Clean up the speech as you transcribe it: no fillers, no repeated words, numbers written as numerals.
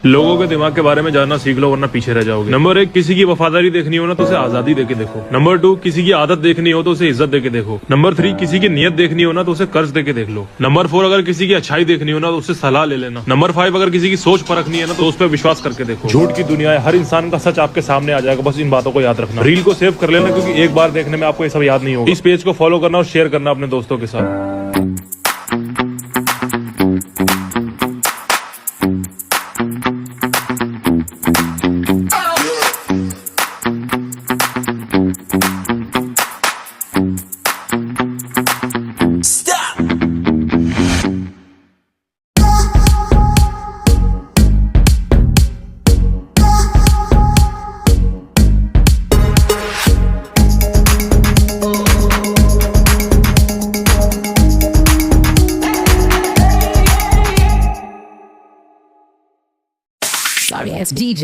लोगों के दिमाग के बारे में जानना सीख लो वरना पीछे रह जाओगे। नंबर 1, किसी की वफादारी देखनी हो ना तो उसे आजादी देके देखो। नंबर 2, किसी की आदत देखनी हो तो उसे इज्जत देके देखो। नंबर 3, किसी की नियत देखनी हो ना तो उसे कर्ज देके देख लो। नंबर 4, अगर किसी की अच्छाई देखनी हो ना तो उससे सलाह ले लेना। नंबर 5, अगर किसी की सोच परखनी है ना तो उस पर विश्वास करके देखो। झूठ की दुनिया है, हर इंसान का सच आपके सामने आ जाएगा, बस इन बातों को याद रखना। रील को सेव कर लेना क्योंकि एक बार देखने में आपको ये सब याद नहीं होगा। इस पेज को फॉलो करना और शेयर करना अपने दोस्तों के साथ। Sorry ass DJ.